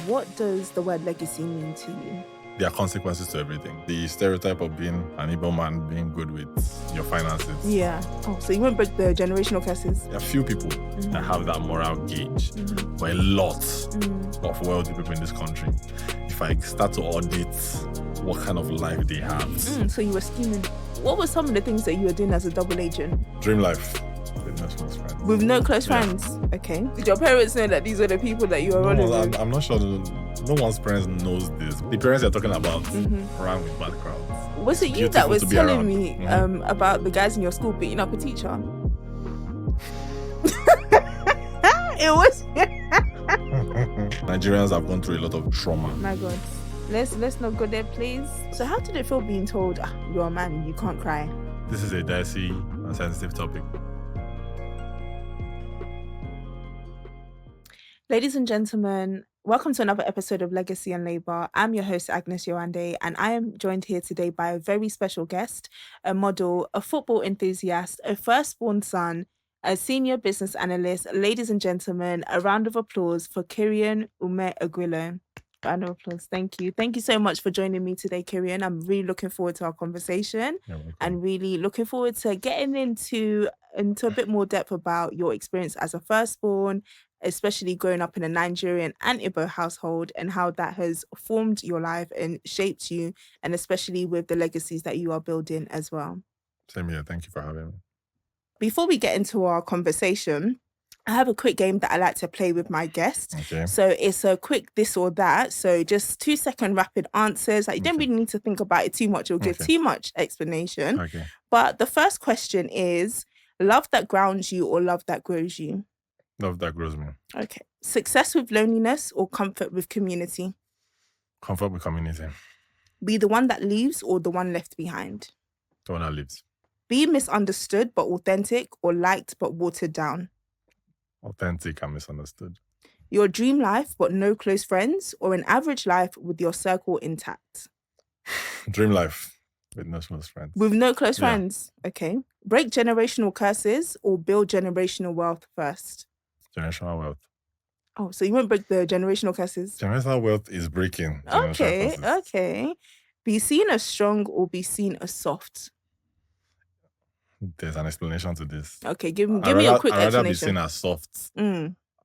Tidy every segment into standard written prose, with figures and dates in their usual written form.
what does the word legacy mean to you? There are consequences to everything. The stereotype of being an Igbo man being good with your finances. Yeah. Oh, so you won't break the generational curses? There are few people that have that moral gauge, but a lot of wealthy people in this country. If I start to audit what kind of life they have. So you were scheming. What were some of the things that you were doing as a double agent? Dream life. With no close friends. With no close friends? Okay. Did your parents know that these were the people that you were running with? I'm not sure. No one's parents knows this. The parents you're talking about ran with bad crowds. Was it you that was telling me about the guys in your school beating up a teacher? It was. Nigerians have gone through a lot of trauma. My God. Let's not go there, please. So how did it feel being told, you're a man, you can't cry? This is a dicey and sensitive topic. Ladies and gentlemen, welcome to another episode of Legacy and Labour. I'm your host, Agnes Yoande, and I am joined here today by a very special guest, a model, a football enthusiast, a firstborn son, a senior business analyst. Ladies and gentlemen, a round of applause for Kyrian Umeigwilo. Round of applause. Thank you. Thank you so much for joining me today, Kyrian. I'm really looking forward to our conversation and really looking forward to getting into a bit more depth about your experience as a firstborn, especially growing up in a Nigerian and Igbo household, and how that has formed your life and shaped you, and especially with the legacies that you are building as well. Same here. Thank you for having me. Before we get into our conversation, I have a quick game that I like to play with my guests. Okay. So it's a quick this or that. So just 2-second rapid answers. Like, you don't really need to think about it too much. It'll give too much explanation. Okay. But the first question is, love that grounds you or love that grows you? Love that grows me. Okay. Success with loneliness or comfort with community? Comfort with community. Be the one that leaves or the one left behind? The one that lives. Be misunderstood but authentic or liked but watered down? Authentic and misunderstood. Your dream life but no close friends, or an average life with your circle intact? Dream life with no close friends. With no close friends? Okay. Break generational curses or build generational wealth first? Generational wealth. Oh, so you won't break the generational curses? Generational wealth is breaking. Okay. Be seen as strong or be seen as soft? There's an explanation to this. Okay, give me a quick explanation. I'd rather be seen as soft.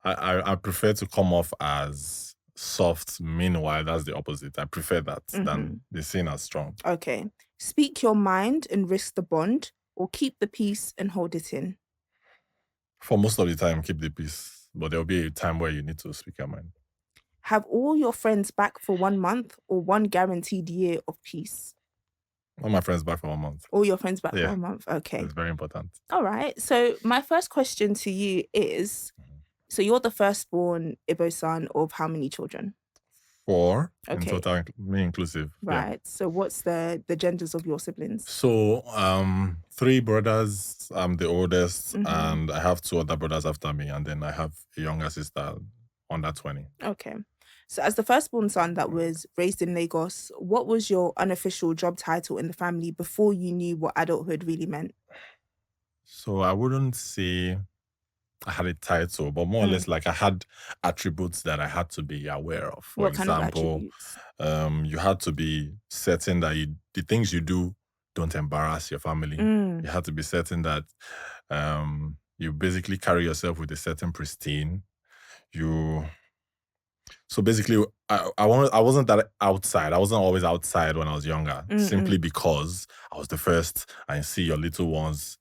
I prefer to come off as soft. Meanwhile, that's the opposite. I prefer that than be seen as strong. Okay. Speak your mind and risk the bond, or keep the peace and hold it in? For most of the time, keep the peace. But there'll be a time where you need to speak your mind. Have all your friends back for 1 month or 1 guaranteed year of peace? All my friends back for 1 month. All your friends back for 1 month. Okay. It's very important. All right. So my first question to you is, so you're the firstborn Igbo son of how many children? 4 in total, me inclusive. Right. Yeah. So what's the genders of your siblings? So 3 brothers. I'm the oldest, and I have 2 other brothers after me, and then I have a younger sister under 20. Okay. So as the firstborn son that was raised in Lagos, what was your unofficial job title in the family before you knew what adulthood really meant? So I wouldn't say I had a title, but more or less like I had attributes that I had to be aware of. For example, you had to be certain that the things you do don't embarrass your family. You had to be certain that you basically carry yourself with a certain pristine. So basically, I wasn't that outside. I wasn't always outside when I was younger, simply because I was the first. And you see your little ones,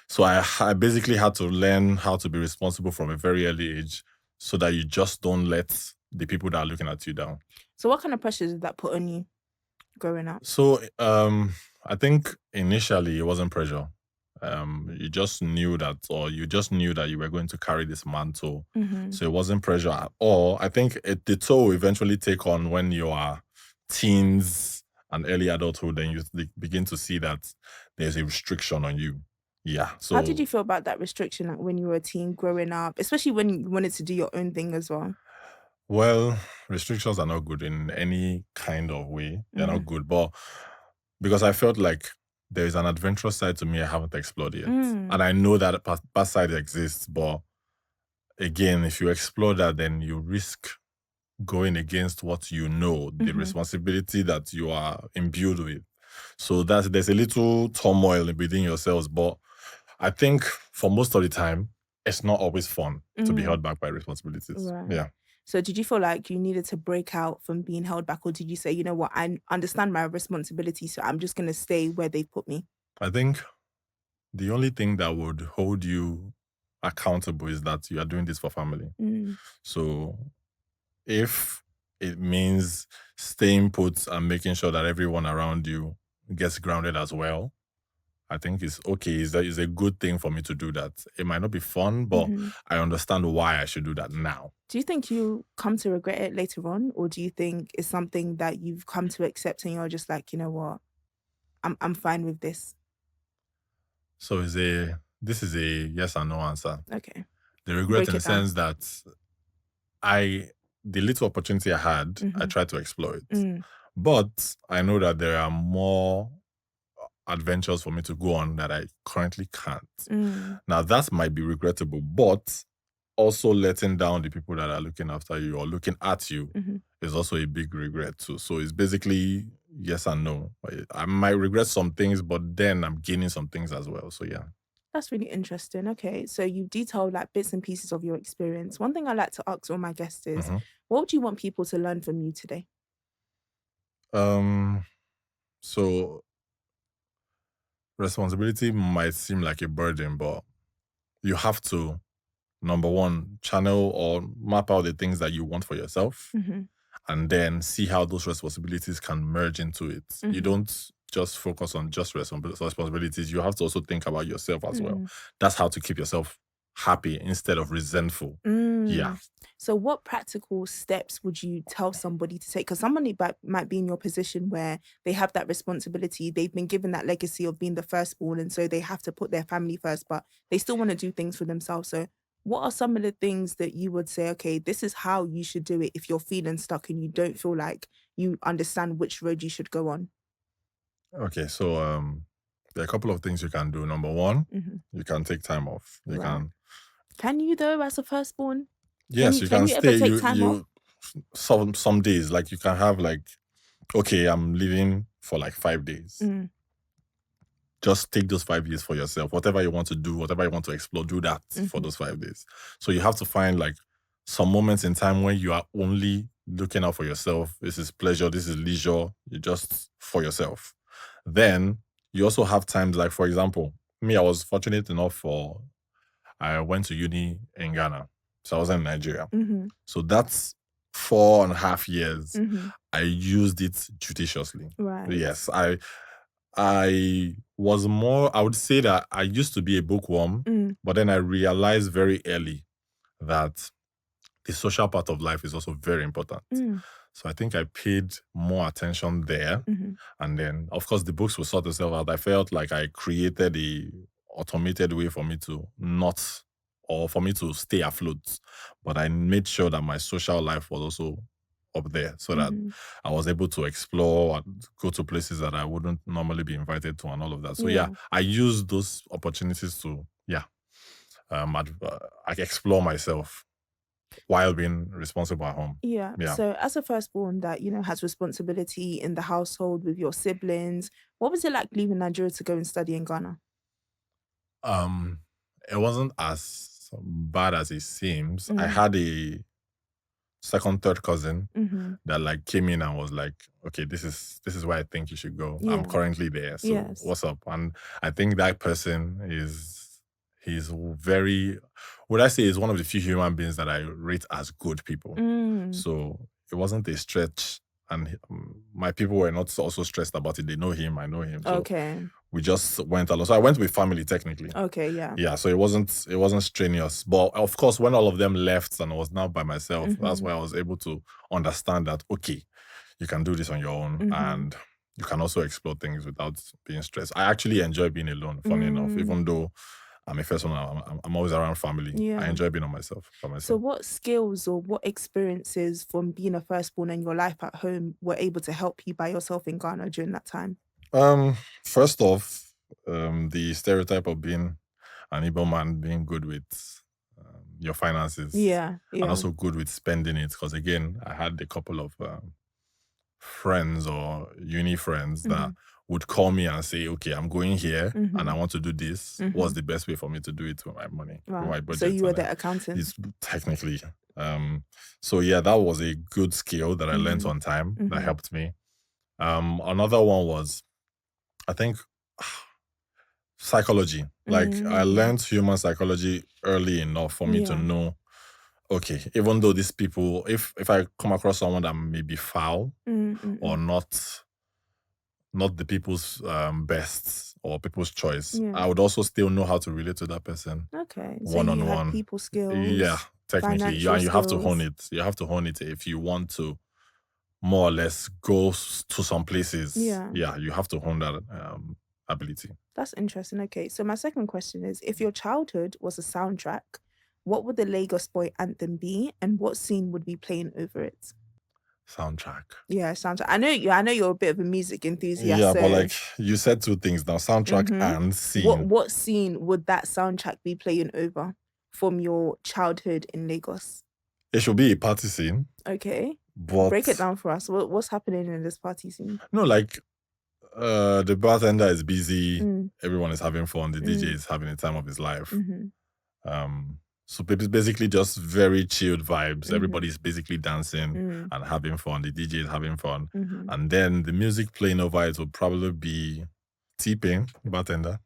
So I basically had to learn how to be responsible from a very early age, so that you just don't let the people that are looking at you down. So what kind of pressures did that put on you growing up? So I think initially it wasn't pressure. You just knew that you were going to carry this mantle. So it wasn't pressure at all. I think the toll eventually take on when you are teens and early adulthood, then you begin to see that there's a restriction on you. Yeah. So how did you feel about that restriction, like when you were a teen growing up, especially when you wanted to do your own thing as well? Well, restrictions are not good in any kind of way. They're not good, but because I felt like there is an adventurous side to me I haven't explored yet. And I know that past side exists, but again, if you explore that, then you risk going against what you know, the responsibility that you are imbued with. So there's a little turmoil within yourselves, but I think for most of the time, it's not always fun to be held back by responsibilities. Right. Yeah. So did you feel like you needed to break out from being held back, or did you say, you know what, I understand my responsibility, so I'm just going to stay where they've put me? I think the only thing that would hold you accountable is that you are doing this for family. So if it means staying put and making sure that everyone around you gets grounded as well, I think it's okay. It's a good thing for me to do that. It might not be fun, but I understand why I should do that now. Do you think you come to regret it later on, or do you think it's something that you've come to accept and you're just like, you know what, I'm fine with this? So this is a yes and no answer. Okay. The regret in the sense that the little opportunity I had, I tried to exploit. But I know that there are more adventures for me to go on that I currently can't. Now, that might be regrettable, but also letting down the people that are looking after you or looking at you is also a big regret too. So it's basically yes and no. I might regret some things, but then I'm gaining some things as well. So yeah. That's really interesting. Okay, so you detailed like bits and pieces of your experience. One thing I like to ask all my guests is, what would you want people to learn from you today? So responsibility might seem like a burden, but you have to, number one, channel or map out the things that you want for yourself and then see how those responsibilities can merge into it. You don't just focus on just responsibilities. You have to also think about yourself as well. That's how to keep yourself happy instead of resentful. Yeah. So what practical steps would you tell somebody to take? Because somebody might be in your position where they have that responsibility. They've been given that legacy of being the firstborn, and so they have to put their family first, but they still want to do things for themselves. So what are some of the things that you would say, okay, this is how you should do it if you're feeling stuck and you don't feel like you understand which road you should go on? Okay, so there are a couple of things you can do. Number one, you can take time off. You Can you though, as a firstborn? Yes, you Can can you ever stay. take time off? Some days, like you can have like, okay, I'm leaving for like 5 days. Just take those 5 days for yourself. Whatever you want to do, whatever you want to explore, do that for those 5 days. So you have to find like some moments in time when you are only looking out for yourself. This is pleasure, this is leisure. You're just for yourself. Then you also have times like, for example, me, I was fortunate enough I went to uni in Ghana. So I was in Nigeria. So that's 4.5 years. I used it judiciously. Right. Yes, I was more, I would say that I used to be a bookworm, but then I realized very early that the social part of life is also very important. So I think I paid more attention there. And then, of course, the books will sort themselves out. I felt like I created a automated way for me to not, or for me to stay afloat. But I made sure that my social life was also up there so that I was able to explore and go to places that I wouldn't normally be invited to and all of that. So yeah, I used those opportunities to, I explore myself while being responsible at home. Yeah. Yeah. So as a firstborn that, has responsibility in the household with your siblings, what was it like leaving Nigeria to go and study in Ghana? It wasn't as bad as it seems. I had a second, third cousin that like came in and was like, okay, this is where I think you should go. I'm currently there. So what's up? And I think that person he's very, would I say, is one of the few human beings that I rate as good people. So it wasn't a stretch. And my people were not also stressed about it. They know him, I know him. So we just went along. So I went with family technically. Okay, yeah. Yeah, so it wasn't strenuous. But of course, when all of them left and I was now by myself, that's why I was able to understand that, okay, you can do this on your own and you can also explore things without being stressed. I actually enjoy being alone, funny enough, even though I'm a first one, I'm always around family. Yeah. I enjoy being by myself. So what skills or what experiences from being a firstborn and your life at home were able to help you by yourself in Ghana during that time? First off, the stereotype of being an Igbo man being good with your finances. Yeah. And also good with spending it. Because again, I had a couple of friends or uni friends that would call me and say, okay, I'm going here and I want to do this. What's the best way for me to do it with my money, with my budget? So you were the accountant? It's technically. So yeah, that was a good skill that I learned on time that helped me. Another one was, I think, psychology. Like I learned human psychology early enough for me to know, okay, even though these people, if I come across someone that may be foul or not the people's best or people's choice, I would also still know how to relate to that person. Okay, so you had people skills. Yeah, technically, you have to hone it. You have to hone it if you want to more or less go to some places. Yeah, you have to hone that ability. That's interesting. Okay, so my second question is, if your childhood was a soundtrack, what would the Lagos Boy anthem be, and what scene would be playing over it? Soundtrack. Yeah, soundtrack. I know you're a bit of a music enthusiast. Yeah, but like you said two things now, soundtrack and scene. What scene would that soundtrack be playing over from your childhood in Lagos? It should be a party scene. Okay. But break it down for us. What's happening in this party scene? No, like the bartender is busy, everyone is having fun, the DJ is having the time of his life. So basically just very chilled vibes. Everybody's basically dancing and having fun. The DJ is having fun. And then the music playing over it will probably be T-Pain, bartender.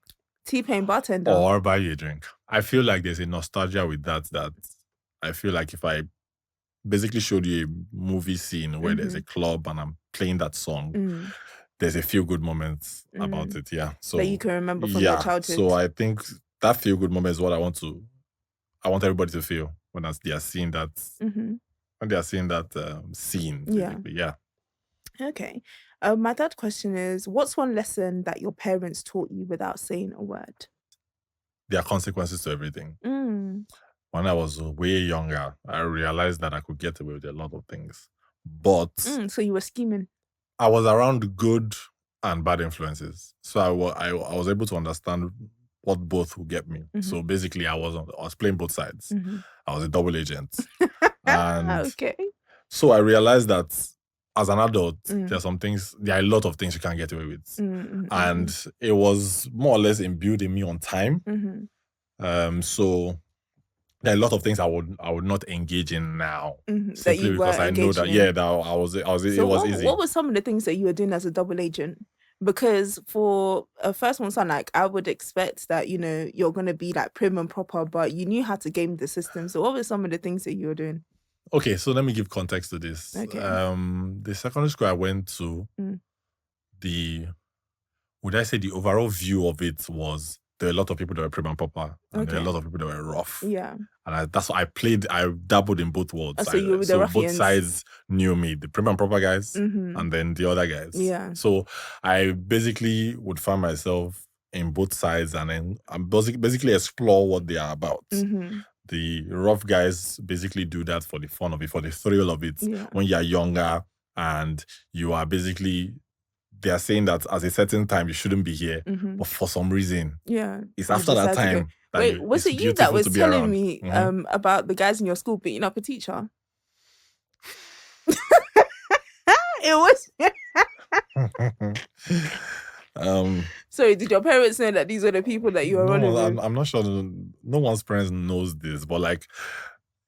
T-Pain, bartender. Or buy you a drink. I feel like there's a nostalgia with that I feel like if I basically showed you a movie scene where there's a club and I'm playing that song, there's a few good moments about it, yeah. So that you can remember from your childhood. So I think that feel good moment is what I want everybody to feel when they are seeing that when they are seeing that scene. Yeah. Okay. My third question is, what's one lesson that your parents taught you without saying a word? There are consequences to everything. When I was way younger, I realized that I could get away with a lot of things. But so you were scheming? I was around good and bad influences. So I was able to understand what both would get me. So basically I was playing both sides. I was a double agent. And okay. So I realized that as an adult, there are a lot of things you can't get away with. And it was more or less imbued in me on time. So there are a lot of things I would not engage in now. Simply because I know that I was so it was easy. What were some of the things that you were doing as a double agent? Because for a first-born son, like I would expect that, you're gonna be like prim and proper, but you knew how to game the system. So what were some of the things that you were doing? Okay, so let me give context to this. Okay. The secondary school I went to, the overall view of it was there were a lot of people that were prim and proper, and there were a lot of people that were rough. Yeah. And that's what I dabbled in both worlds. So you were the ruffians. Both sides knew me, the prim and proper guys, and then the other guys. Yeah. So I basically would find myself in both sides and then basically explore what they are about. The rough guys basically do that for the fun of it, for the thrill of it. Yeah. When you're younger and you are basically, they are saying that at a certain time you shouldn't be here, but for some reason, it's after that time. Wait, was it you that was telling me about the guys in your school beating up a teacher? It was. Sorry, did your parents know that these are the people that you were running with? I'm not sure. No one's parents knows this, but like,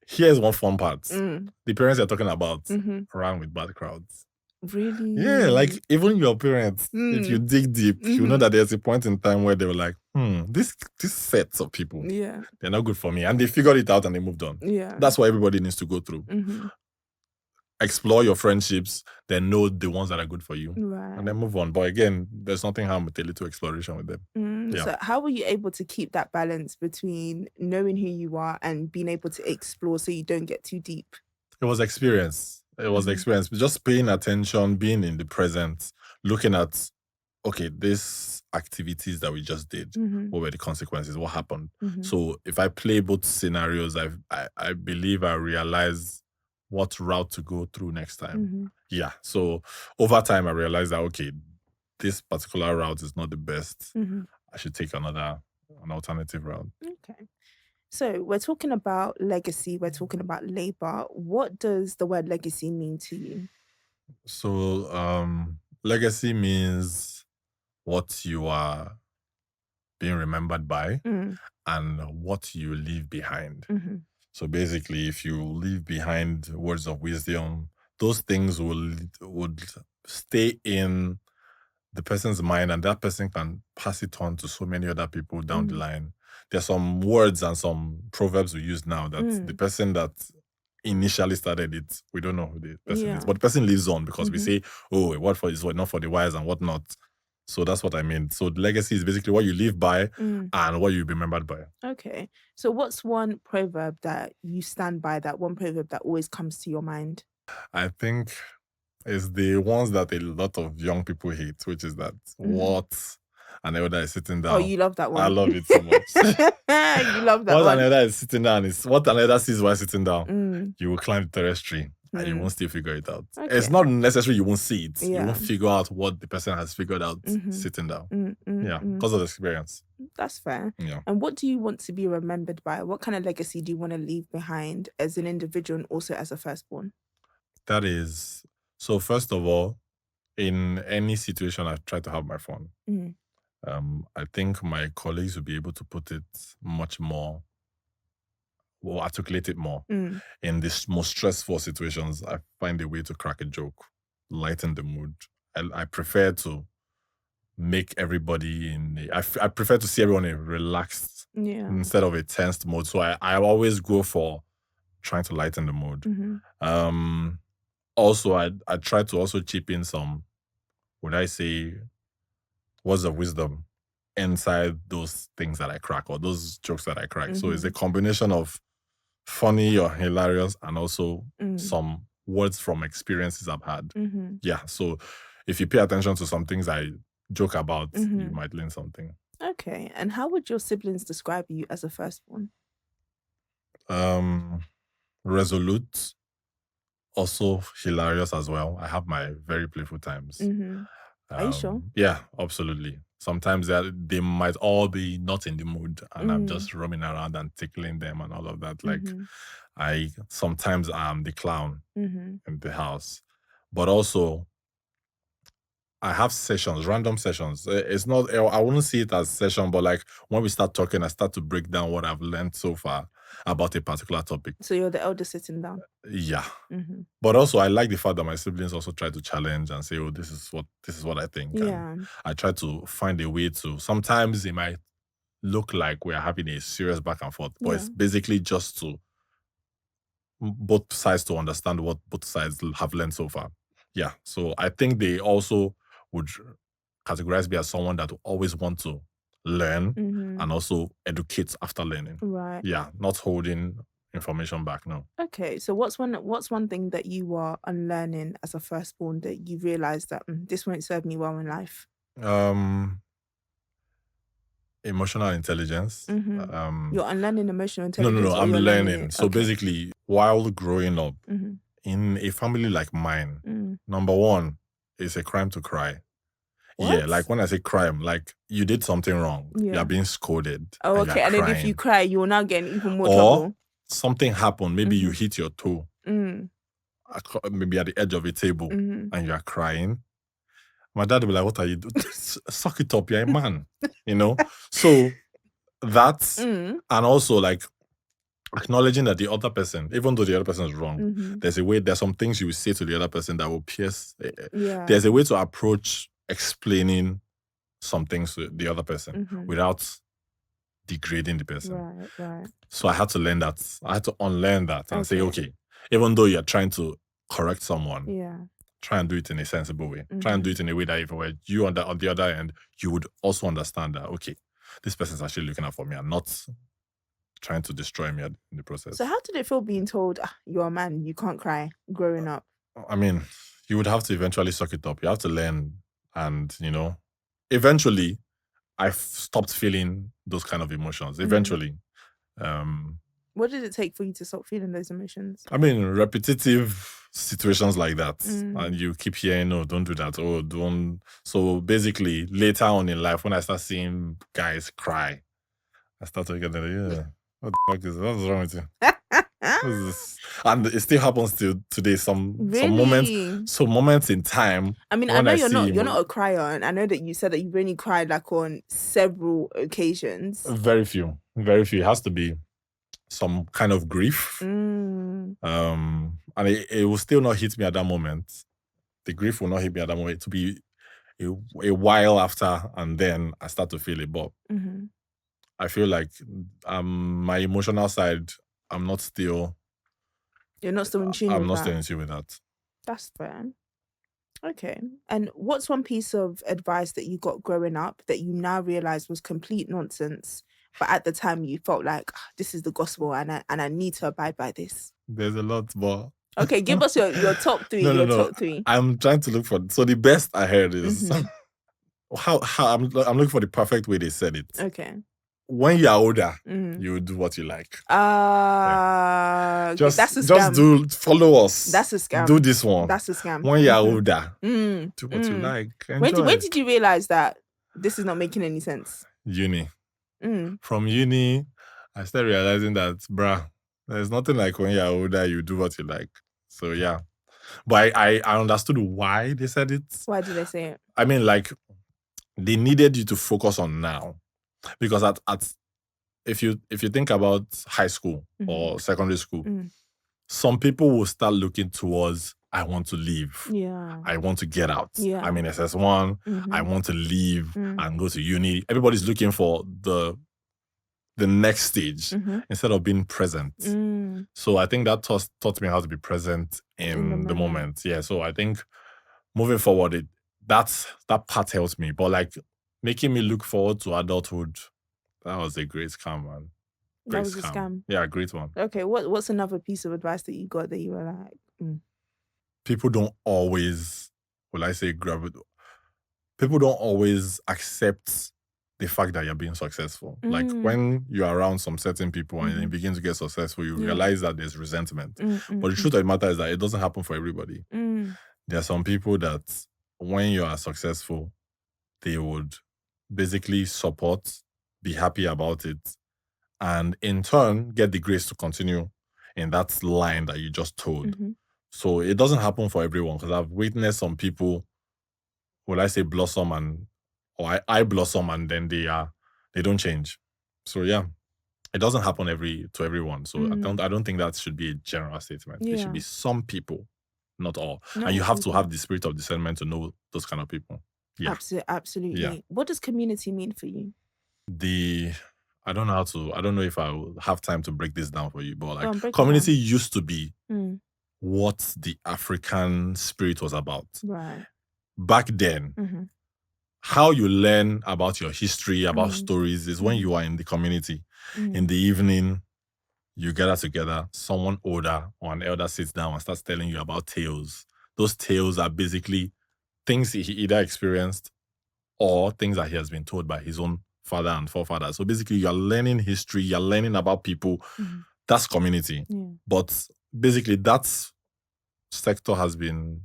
here's one fun part. The parents you're talking about ran with bad crowds. Really? Yeah, like even your parents, if you dig deep, you know that there's a point in time where they were like, this sets of people, they're not good for me. And they figured it out and they moved on. Yeah. That's what everybody needs to go through. Explore your friendships, then know the ones that are good for you. Right. And then move on. But again, there's nothing harm with a little exploration with them. So how were you able to keep that balance between knowing who you are and being able to explore so you don't get too deep? It was experience. It was experience. Just paying attention, being in the present, looking at, okay, these activities that we just did, what were the consequences? What happened? So if I play both scenarios, I believe I realize what route to go through next time. Yeah. So over time, I realized that, okay, this particular route is not the best. I should take an alternative route. Okay. So we're talking about legacy, we're talking about labor. What does the word legacy mean to you? So legacy means what you are being remembered by and what you leave behind. So basically, if you leave behind words of wisdom, those things would stay in the person's mind, and that person can pass it on to so many other people down the line. There's some words and some proverbs we use now that the person that initially started it, we don't know who the person is, but the person lives on because we say, oh, a word for is what not for the wise and whatnot. So that's what I mean. So the legacy is basically what you live by and what you be remembered by. Okay. So what's one proverb that you stand by, that one proverb that always comes to your mind? I think it's the ones that a lot of young people hate, which is that what an elder is sitting down. Oh, you love that one. I love it so much. You love that what one. an elder is sitting down is what an elder sees while sitting down. You will climb the terrace tree and you won't still figure it out. Okay. It's not necessary you won't see it. You won't figure out what the person has figured out sitting down. Because of the experience. That's fair. Yeah. And what do you want to be remembered by? What kind of legacy do you want to leave behind as an individual and also as a firstborn? That is, so first of all, in any situation, I try to have my fun. I think my colleagues will be able to put it much more, or articulate it more. In these most stressful situations, I find a way to crack a joke, lighten the mood. I prefer to make everybody I prefer to see everyone in a relaxed instead of a tensed mode. So I always go for trying to lighten the mood. Also, I try to also chip in some, would I say, words of wisdom inside those things that I crack or those jokes that I crack. So it's a combination of funny or hilarious and also some words from experiences I've had. Yeah. So if you pay attention to some things I joke about, you might learn something. Okay. And how would your siblings describe you as a firstborn? Resolute, also hilarious as well. I have my very playful times. Are you sure? Yeah, absolutely. Sometimes they might all be not in the mood and I'm just roaming around and tickling them and all of that. Like sometimes I'm the clown in the house. But also I have sessions, random sessions. It's not, I wouldn't see it as session, but like when we start talking, I start to break down what I've learned so far about a particular topic. So you're the eldest sitting down? Yeah. But also I like the fact that my siblings also try to challenge and say, oh, this is what I think. Yeah. And I try to find a way to, sometimes it might look like we're having a serious back and forth, but it's basically just to both sides to understand what both sides have learned so far. Yeah. So I think they also would categorize me as someone that will always want to learn and also educate after learning. Right. Yeah, not holding information back, no. Okay, so what's one thing that you are unlearning as a firstborn that you realize that this won't serve me well in life? Emotional intelligence. You're unlearning emotional intelligence. No, I'm learning. So basically, while growing up in a family like mine, number one, it's a crime to cry. What? Yeah, like when I say crime, like you did something wrong. Yeah. You're being scolded. Oh, okay. And then if you cry, you will now get in even more trouble. Something happened. Maybe you hit your toe. Maybe at the edge of a table and you are crying. My dad will be like, what are you doing? Suck it up, you're a man. You know? So that's, and also like acknowledging that the other person, even though the other person is wrong, there's some things you will say to the other person that will pierce. There's a way to approach explaining some things to the other person without degrading the person. Right. So I had to learn that. I had to unlearn that and say, okay, even though you're trying to correct someone, try and do it in a sensible way. Try and do it in a way that if you on the other end, you would also understand that, okay, this person's actually looking out for me and not trying to destroy me in the process. So how did it feel being told, you're a man, you can't cry growing up? I mean, you would have to eventually suck it up. You have to learn. And, eventually, I've stopped feeling those kind of emotions. Eventually. What did it take for you to stop feeling those emotions? I mean, repetitive situations like that. And you keep hearing, no, don't do that. Oh, don't. So basically, later on in life, when I start seeing guys cry, I start to get, What the fuck is this? What's wrong with you? What is this? And it still happens till today. Some moments in time. I mean, I know you're not a crier, and I know that you said that you've only cried like on several occasions. Very few. It has to be some kind of grief. And it will still not hit me at that moment. The grief will not hit me at that moment. To be a while after, and then I start to feel it. But I feel like my emotional side, I'm not still. You're not still in tune. I'm not still in tune with that. That's fair. Okay. And what's one piece of advice that you got growing up that you now realize was complete nonsense, but at the time you felt like this is the gospel and I need to abide by this? There's a lot more. Okay, give us your top three. Top three. I'm trying to look for. So the best I heard is how I'm looking for the perfect way they said it. Okay. When you're older, you will do what you like. That's a scam. Follow us. That's a scam. Do this one. That's a scam. When you're older, do what you like. When did you realize that this is not making any sense? Uni. From uni, I started realizing that, bruh, there's nothing like when you're older, you do what you like. So yeah. But I understood why they said it. Why did they say it? I mean, like, they needed you to focus on now. Because if you think about high school or secondary school, some people will start looking towards, I want to leave. Yeah. I want to get out. Yeah. I'm in SS1. I want to leave and go to uni. Everybody's looking for the next stage instead of being present. So I think that taught me how to be present in the moment. Yeah. So I think moving forward, that part helps me. But like making me look forward to adulthood, that was a great scam, man. That was a scam. Yeah, great one. Okay, what's another piece of advice that you got that you were like, People don't always, people don't always accept the fact that you're being successful. Like when you're around some certain people and you begin to get successful, you realize that there's resentment. But the truth of the matter is that it doesn't happen for everybody. There are some people that when you are successful, they would basically support, be happy about it, and in turn get the grace to continue in that line that you just told. So it doesn't happen for everyone, because I've witnessed some people, blossom or I blossom and then they don't change. So yeah, it doesn't happen to everyone. So I don't think that should be a general statement. There should be some people, not all. And you have to have the spirit of discernment to know those kind of people. Yeah. Absolutely. Yeah. What does community mean for you? I don't know if I will have time to break this down for you, but like community used to be what the African spirit was about. Right. Back then, how you learn about your history, about stories, is when you are in the community. In the evening, you gather together, someone older or an elder sits down and starts telling you about tales. Those tales are basically things he either experienced or things that he has been told by his own father and forefathers. So basically, you're learning history, you're learning about people. That's community. Yeah. But basically, that sector has been,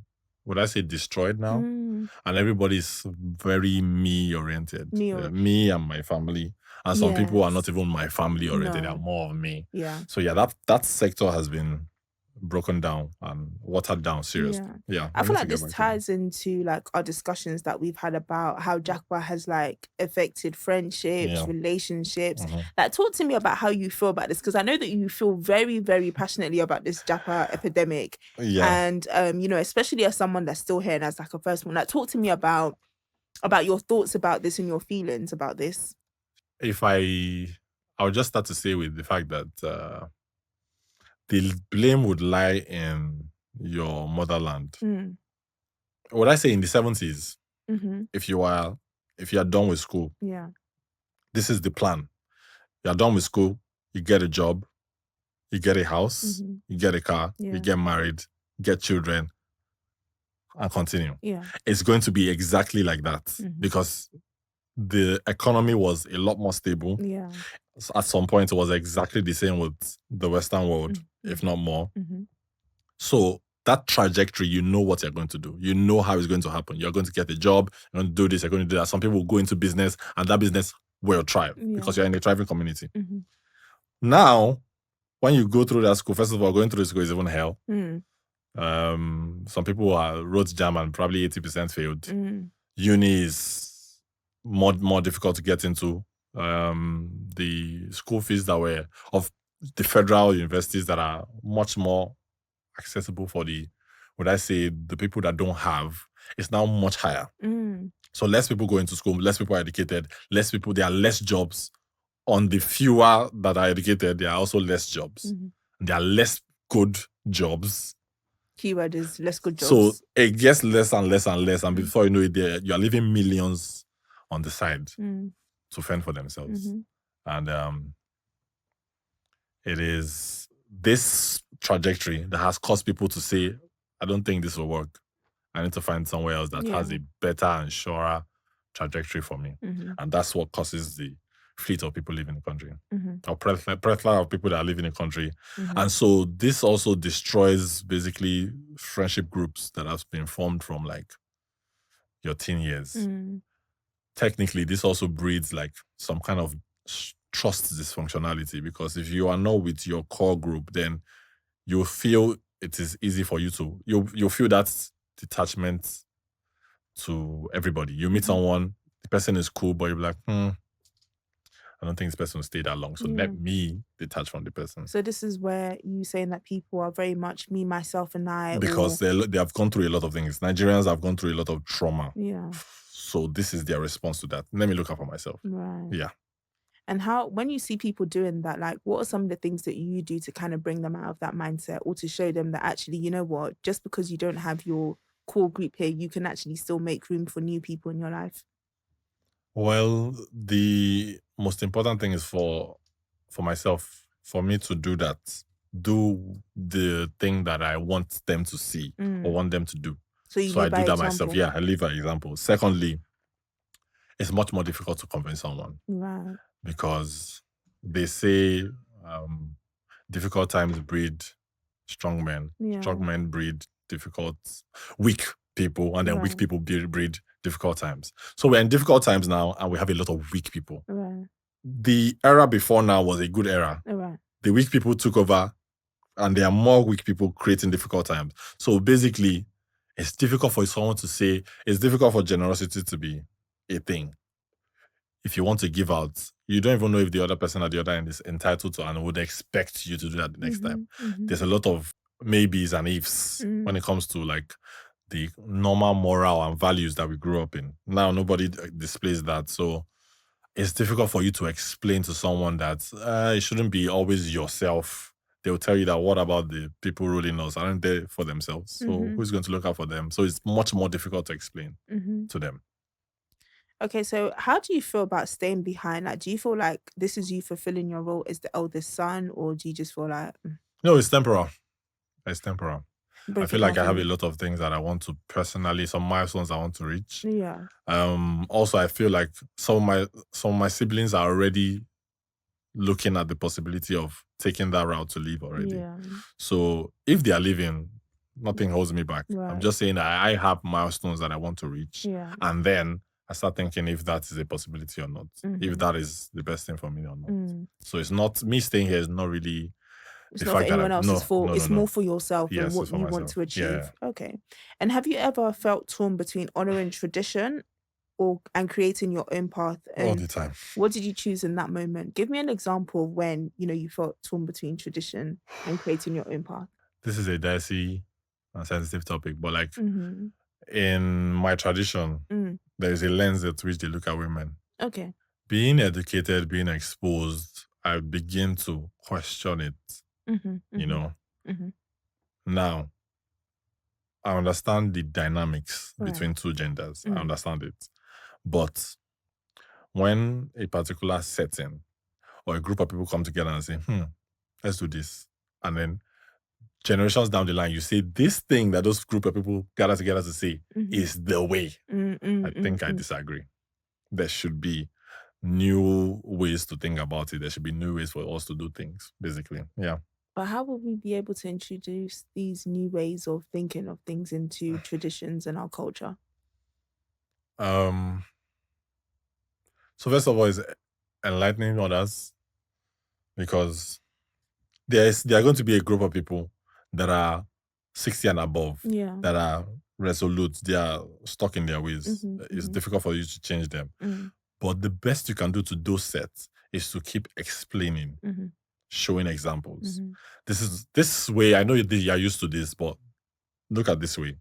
destroyed now? And everybody's very me-oriented. Me and my family. And some people are not even my family-oriented. They are more of me. Yeah. So yeah, that sector has been broken down and watered down seriously. Yeah. I feel like this ties into like our discussions that we've had about how Japa has like affected friendships, relationships. Like, talk to me about how you feel about this, because I know that you feel very, very passionately about this Japa epidemic. Yeah. And especially as someone that's still here and as like a first one, like, talk to me about your thoughts about this and your feelings about this. I'll just start to say with the fact that the blame would lie in your motherland. Would I say in the 70s, if you are done with school, this is the plan. You're done with school, you get a job, you get a house, you get a car, you get married, get children, and continue. Yeah. It's going to be exactly like that because the economy was a lot more stable. Yeah. At some point, it was exactly the same with the Western world, if not more. So that trajectory, you know what you're going to do. You know how it's going to happen. You're going to get a job, you're going to do this, you're going to do that. Some people will go into business, and that business will thrive because you're in a thriving community. Now, when you go through that school, first of all, going through the school is even hell. Mm. Some people wrote JAM and probably 80% failed. Mm. Uni is more difficult to get into. The school fees that were of the federal universities that are much more accessible for the people that don't have, it's now much higher. Mm. So less people go into school, less people are educated, there are less jobs. On the fewer that are educated, there are also less jobs. Mm-hmm. There are less good jobs. Keyword is less good jobs. So it gets less and less and less. And before you know it, you are leaving millions on the side to fend for themselves. And it is this trajectory that has caused people to say, I don't think this will work. I need to find somewhere else that has a better and surer trajectory for me. And that's what causes the fleet of people living in the country, or plethora of people that live in the country. And so this also destroys basically friendship groups that have been formed from like your teen years. Technically, this also breeds like some kind of trust dysfunctionality, because if you are not with your core group, then you feel it is easy for you to, you feel that detachment to everybody. You meet someone, the person is cool, but you're like, I don't think this person will stay that long. So let me detach from the person. So this is where you saying that people are very much me, myself, and I. Because they have gone through a lot of things. Nigerians have gone through a lot of trauma. Yeah. So this is their response to that. Let me look out for myself. Right. Yeah. And when you see people doing that, like, what are some of the things that you do to kind of bring them out of that mindset, or to show them that actually, you know what, just because you don't have your core group here, you can actually still make room for new people in your life? Well, the most important thing is for myself, for me to do that, do the thing that I want them to see or want them to do. So I do that myself. Yeah, I live by example. Secondly, it's much more difficult to convince someone. Right. Because they say difficult times breed strong men. Yeah. Strong men breed weak people, and then weak people breed difficult times. So we're in difficult times now, and we have a lot of weak people. Right. The era before now was a good era. Right. The weak people took over, and there are more weak people creating difficult times. So basically, it's difficult for someone to say, it's difficult for generosity to be a thing. If you want to give out, you don't even know if the other person at the other end is entitled to and would expect you to do that the next time. There's a lot of maybes and ifs when it comes to like the normal moral and values that we grew up in. Now nobody displays that. So it's difficult for you to explain to someone that it shouldn't be always yourself. They'll tell you that, what about the people ruling us? Aren't they for themselves? So who's going to look out for them? So it's much more difficult to explain to them. Okay, so how do you feel about staying behind? Like, do you feel like this is you fulfilling your role as the eldest son, or do you just feel like... No, it's temporal. It's temporal. I feel like I have a lot of things that I want to personally, some milestones I want to reach. Yeah. Also, I feel like some of my siblings are already looking at the possibility of taking that route to leave already. Yeah. So if they are leaving, nothing holds me back. Right. I'm just saying that I have milestones that I want to reach. Yeah. And then I start thinking if that is a possibility or not, if that is the best thing for me or not. So it's not, me staying here is not really... It's not for anyone else's fault. It's more for yourself and what you want to achieve. Yeah. Okay. And have you ever felt torn between honoring tradition and creating your own path? And all the time. What did you choose in that moment? Give me an example of when, you felt torn between tradition and creating your own path. This is a dicey and sensitive topic, but like in my tradition, there is a lens at which they look at women. Okay. Being educated, being exposed, I begin to question it. You know. Now, I understand the dynamics between two genders. I understand it. But when a particular setting or a group of people come together and say, let's do this, and then generations down the line, you say this thing that those group of people gather together to say is the way. I think I disagree. There should be new ways to think about it. There should be new ways for us to do things, basically. Yeah. But how will we be able to introduce these new ways of thinking of things into traditions and our culture? So first of all, is enlightening others. because there are going to be a group of people that are 60 and above, that are resolute, they are stuck in their ways. It's difficult for you to change them. But the best you can do to those sets is to keep explaining, showing examples. This way, I know you are used to this, but look at this way.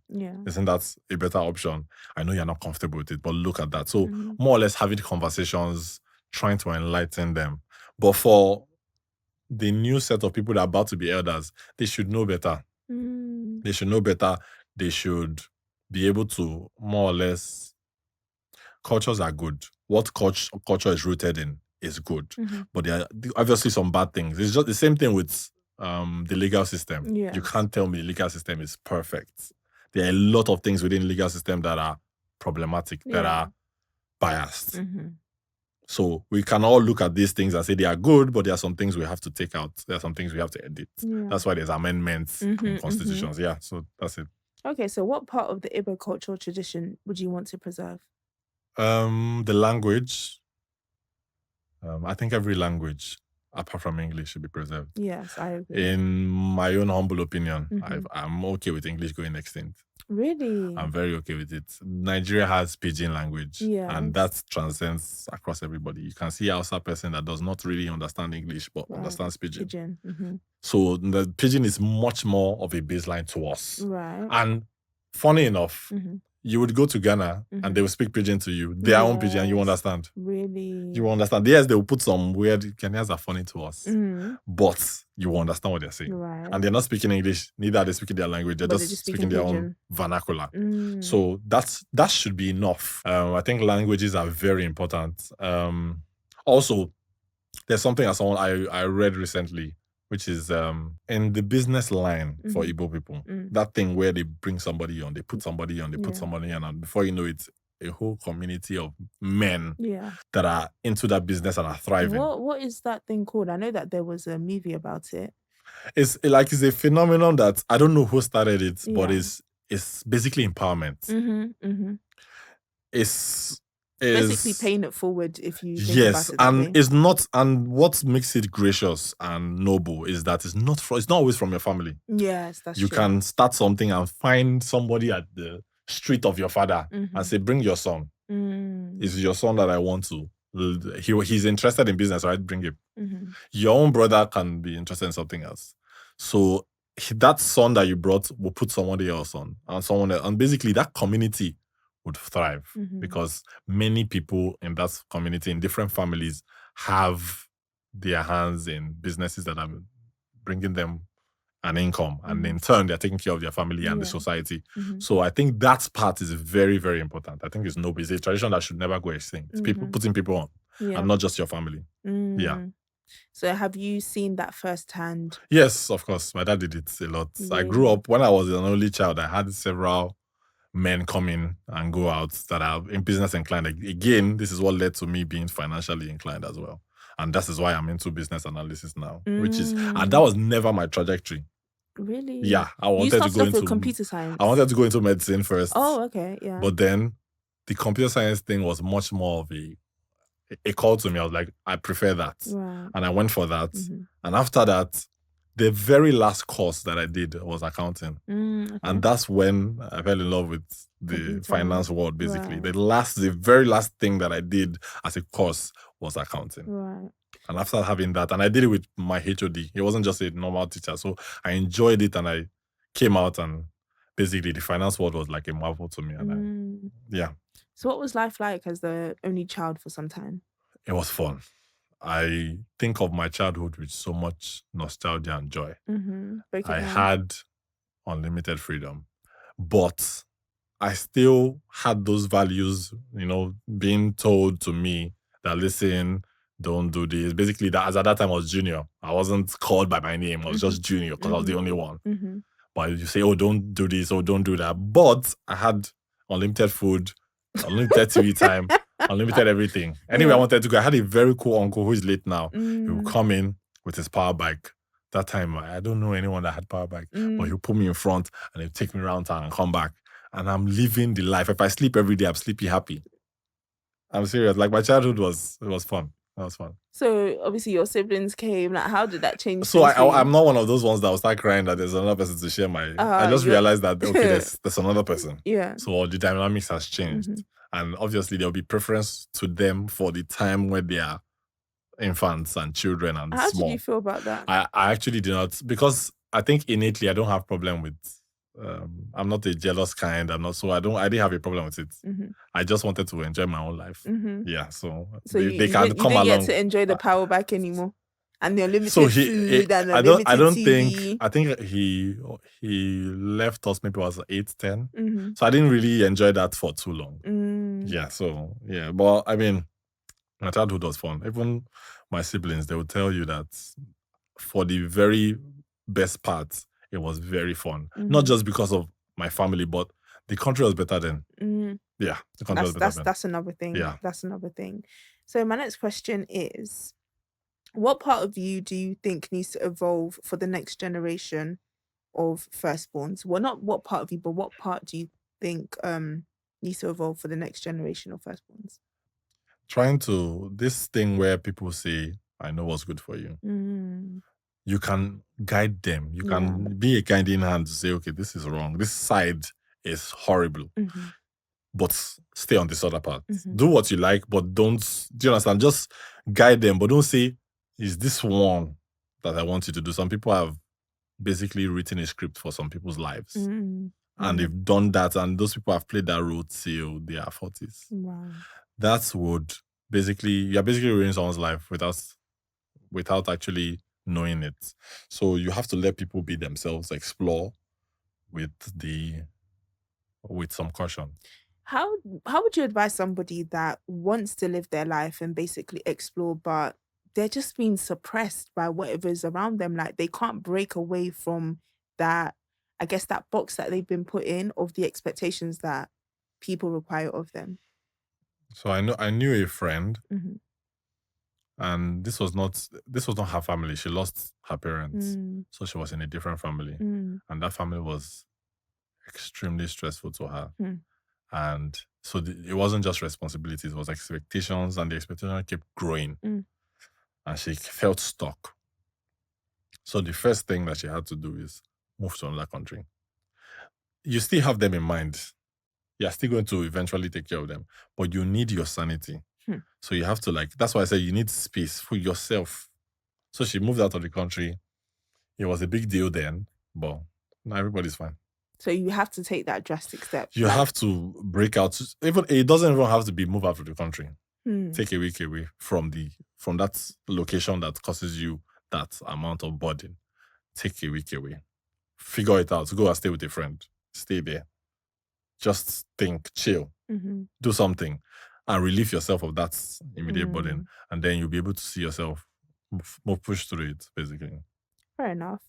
Isn't that a better option? I know you're not comfortable with it, but look at that. So more or less having conversations, trying to enlighten them. But for the new set of people that are about to be elders, they should know better. They should know better. They should be able to more or less. Cultures are good. What culture is rooted in is good. But there are obviously some bad things. It's just the same thing with the legal system. You can't tell me the legal system is perfect. There are a lot of things within the legal system that are problematic, that are biased. So we can all look at these things and say they are good, but there are some things we have to take out. There are some things we have to edit. That's why there's amendments in constitutions. So that's it. Okay, so what part of the Igbo cultural tradition would you want to preserve? The language. I think every language, apart from English, should be preserved. Yes, I agree. In my own humble opinion, I'm okay with English going extinct. Really? I'm very okay with it. Nigeria has pidgin language, and that transcends across everybody. You can see Hausa person that does not really understand English, but understands pidgin. So the pidgin is much more of a baseline to us. And funny enough, you would go to Ghana and they will speak pidgin to you, their own pidgin, and you understand. Really? You understand. Yes, they will put some weird, Ghanaians are funny to us, but you will understand what they're saying. And they're not speaking English, neither are they speaking their language, they're just speaking their own vernacular. So that should be enough. I think languages are very important. Also, there's something I read recently, which is in the business line for Igbo people, that thing where they bring somebody on, they put somebody on, put somebody on, and before you know it, a whole community of men that are into that business and are thriving. What is that thing called? I know that there was a movie about it. It's a phenomenon that I don't know who started it, but it's basically empowerment. It's basically paying it forward if you think about it. And it's not, and what makes it gracious and noble is that it's not always from your family. Yes, that's true. You can start something and find somebody at the street of your father and say, bring your son. It's your son that I want to. He's interested in business, right? Bring him. Your own brother can be interested in something else. So that son that you brought will put somebody else on, and someone else, and basically that community would thrive because many people in that community, in different families, have their hands in businesses that are bringing them an income, and in turn they're taking care of their family and the society. So I think that part is very, very important. I think it's noble. It's a tradition that should never go extinct. People putting people on, and not just your family. So have you seen that firsthand? Yes, of course. My dad did it a lot. I grew up, when I was an only child, I had several men come in and go out that are in business inclined. Again, this is what led to me being financially inclined as well. And that is why I'm into business analysis now, which is, and that was never my trajectory. Really? Yeah. I wanted to go into computer science. I wanted to go into medicine first. Oh, okay. Yeah. But then the computer science thing was much more of a call to me. I was like, I prefer that. Right. And I went for that. And after that, the very last course that I did was accounting. Okay. And that's when I fell in love with the finance world, basically. Right. The very last thing that I did as a course was accounting. Right. And after having that, and I did it with my HOD. He wasn't just a normal teacher. So I enjoyed it, and I came out, and basically the finance world was like a marvel to me. And So what was life like as the only child for some time? It was fun. I think of my childhood with so much nostalgia and joy. I had unlimited freedom, but I still had those values, being told to me that, listen, don't do this. Basically, that as at that time I was junior. I wasn't called by my name. I was just junior because I was the only one. But you say, oh, don't do this, or don't do that. But I had unlimited food, unlimited TV time, unlimited everything. Anyway, I wanted to go. I had a very cool uncle who is late now. He would come in with his power bike. That time, I don't know anyone that had power bike, but he'll put me in front and he'll take me around town and come back. And I'm living the life. If I sleep every day, I'm sleepy happy. I'm serious. Like, my childhood was fun. That was fun. So obviously your siblings came. Like, how did that change So things for you? I'm not one of those ones that will start crying that there's another person to share my. I just realized that okay, there's another person. Yeah. So the dynamics has changed, and obviously there'll be preference to them for the time where they are infants and children and How small. did you feel about that? I actually did not, because I think innately I don't have problem with. I'm not a jealous kind. I didn't have a problem with it. I just wanted to enjoy my own life. Yeah, so they can come along. You didn't get to enjoy the power back anymore, and the unlimited food and unlimited TV. I think he left us maybe I was 8, 10. So I didn't really enjoy that for too long. Yeah, so yeah, but I mean, my childhood was fun. Even my siblings, they would tell you that for the very best part, it was very fun. Not just because of my family, but the country was better then. Yeah, the country was better then. That's another thing. Yeah. That's another thing. So my next question is, what part of you do you think needs to evolve for the next generation of firstborns? Well, not what part of you, but what part do you think needs to evolve for the next generation of firstborns? This thing where people say, I know what's good for you. You can guide them. You can be a guiding hand to say, okay, this is wrong. This side is horrible. But stay on this other part. Do what you like, but don't, do you understand? Just guide them, but don't say, is this one that I want you to do? Some people have basically written a script for some people's lives. And they've done that, and those people have played that role till their 40s. Wow. That's you're basically ruining someone's life without actually knowing it. So you have to let people be themselves, explore with some caution. How would you advise somebody that wants to live their life and basically explore, but they're just being suppressed by whatever's around them? Like, they can't break away from that, I guess, that box that they've been put in of the expectations that people require of them. So I knew a friend, and this was not her family. She lost her parents, so she was in a different family, and that family was extremely stressful to her. And so it wasn't just responsibilities; it was expectations, and the expectation kept growing, and she felt stuck. So the first thing that she had to do is move to another country. You still have them in mind. You're still going to eventually take care of them, but you need your sanity. So you have to, that's why I say you need space for yourself. So she moved out of the country. It was a big deal then, but now everybody's fine. So you have to take that drastic step. You have to break out. It doesn't even have to be move out of the country. Take a week away from that location that causes you that amount of burden. Take a week away. Figure it out. Go and stay with a friend. Stay there. Just think, chill, do something, and relieve yourself of that immediate burden. And then you'll be able to see yourself push through it, basically. Fair enough.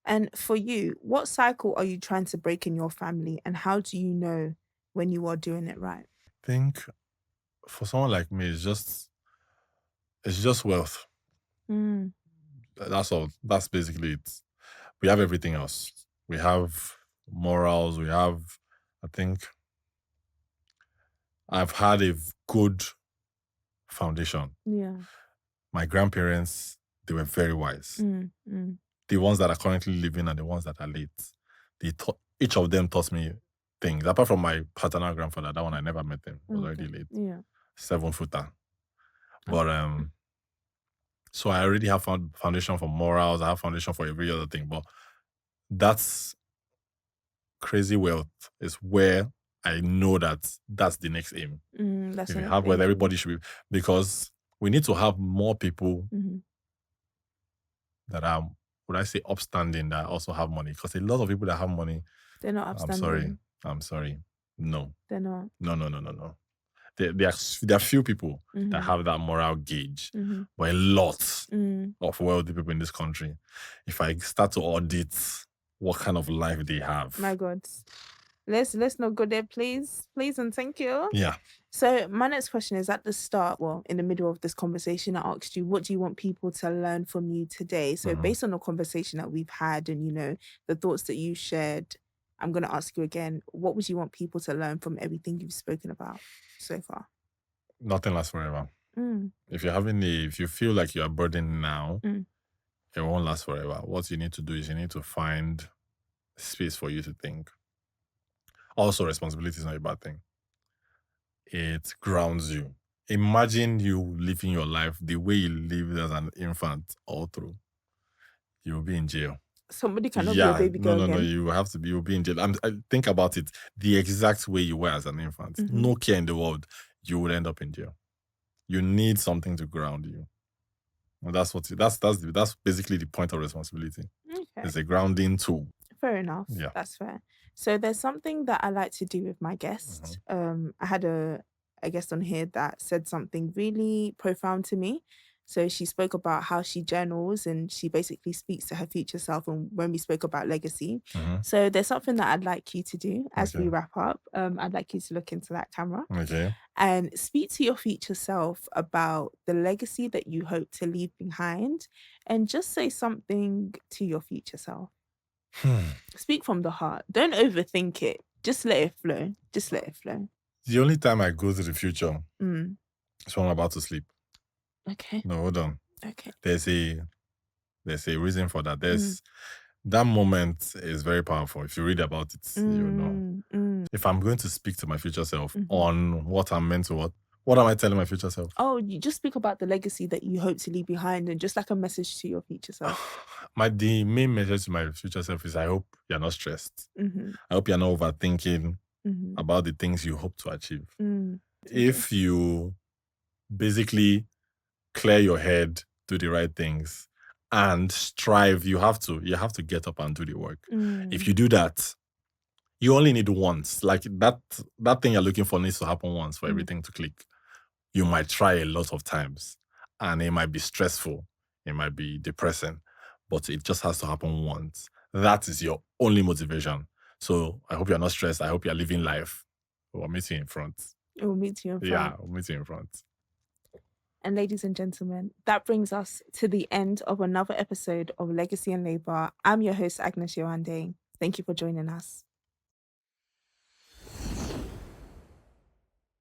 And for you, what cycle are you trying to break in your family, and how do you know when you are doing it right? I think for someone like me, it's just wealth. That's all. That's basically it. We have everything else. We have morals. We have, I think, I've had a good foundation. Yeah. My grandparents, they were very wise. The ones that are currently living and the ones that are late. Each of them taught me things. Apart from my paternal grandfather, that one I never met him. He was already late. Yeah. 7-footer. But so I already have foundation for morals. I have foundation for every other thing. But that's crazy wealth is where I know that's the next aim. That's if you have where everybody should be, because we need to have more people that are, would I say, upstanding, that also have money. Because a lot of people that have money, they're not upstanding. I'm sorry. No. They're not. No. There are few people that have that moral gauge, but a lot of wealthy people in this country. If I start to audit what kind of life they have, my God, let's not go there, please, and thank you. Yeah. So my next question is, at the start, well, in the middle of this conversation, I asked you, what do you want people to learn from you today? So based on the conversation that we've had and, the thoughts that you shared, I'm going to ask you again, what would you want people to learn from everything you've spoken about so far? Nothing lasts forever. If you feel like you're burdened now, Mm. it won't last forever. What you need to do is you need to find space for you to think. Also, responsibility is not a bad thing. It grounds you. Imagine you living your life the way you lived as an infant all through. You'll be in jail. Somebody cannot be a Yeah, baby girl no. again. You have to be. You'll be in jail. Think about it. The exact way you were as an infant. No care in the world. You will end up in jail. You need something to ground you. And that's basically the point of responsibility. Okay. It's a grounding tool. Fair enough. Yeah. That's fair. So there's something that I like to do with my guests. I had a guest on here that said something really profound to me. So she spoke about how she journals and she basically speaks to her future self. And when we spoke about legacy, so there's something that I'd like you to do as we wrap up. I'd like you to look into that camera. Okay. And speak to your future self about the legacy that you hope to leave behind, and just say something to your future self. Speak from the heart. Don't overthink it. Just let it flow. Just let it flow. The only time I go to the future is when I'm about to sleep. Okay. No, hold on. Okay. There's a reason for that. That moment is very powerful. If you read about it, you know. If I'm going to speak to my future self on what I'm meant to what am I telling my future self? Oh, you just speak about the legacy that you hope to leave behind, and just like a message to your future self. The main message to my future self is I hope you're not stressed. I hope you're not overthinking about the things you hope to achieve. If you basically clear your head, do the right things, and strive, you have to get up and do the work. If you do that, you only need once. Like that thing you're looking for needs to happen once for everything to click. You might try a lot of times and it might be stressful. It might be depressing, but it just has to happen once. That is your only motivation. So I hope you're not stressed. I hope you're living life. We'll meet you in front. We'll meet you in front. Yeah, we'll meet you in front. And ladies and gentlemen, that brings us to the end of another episode of Legacy and Labour. I'm your host, Agnes Yoande. Thank you for joining us.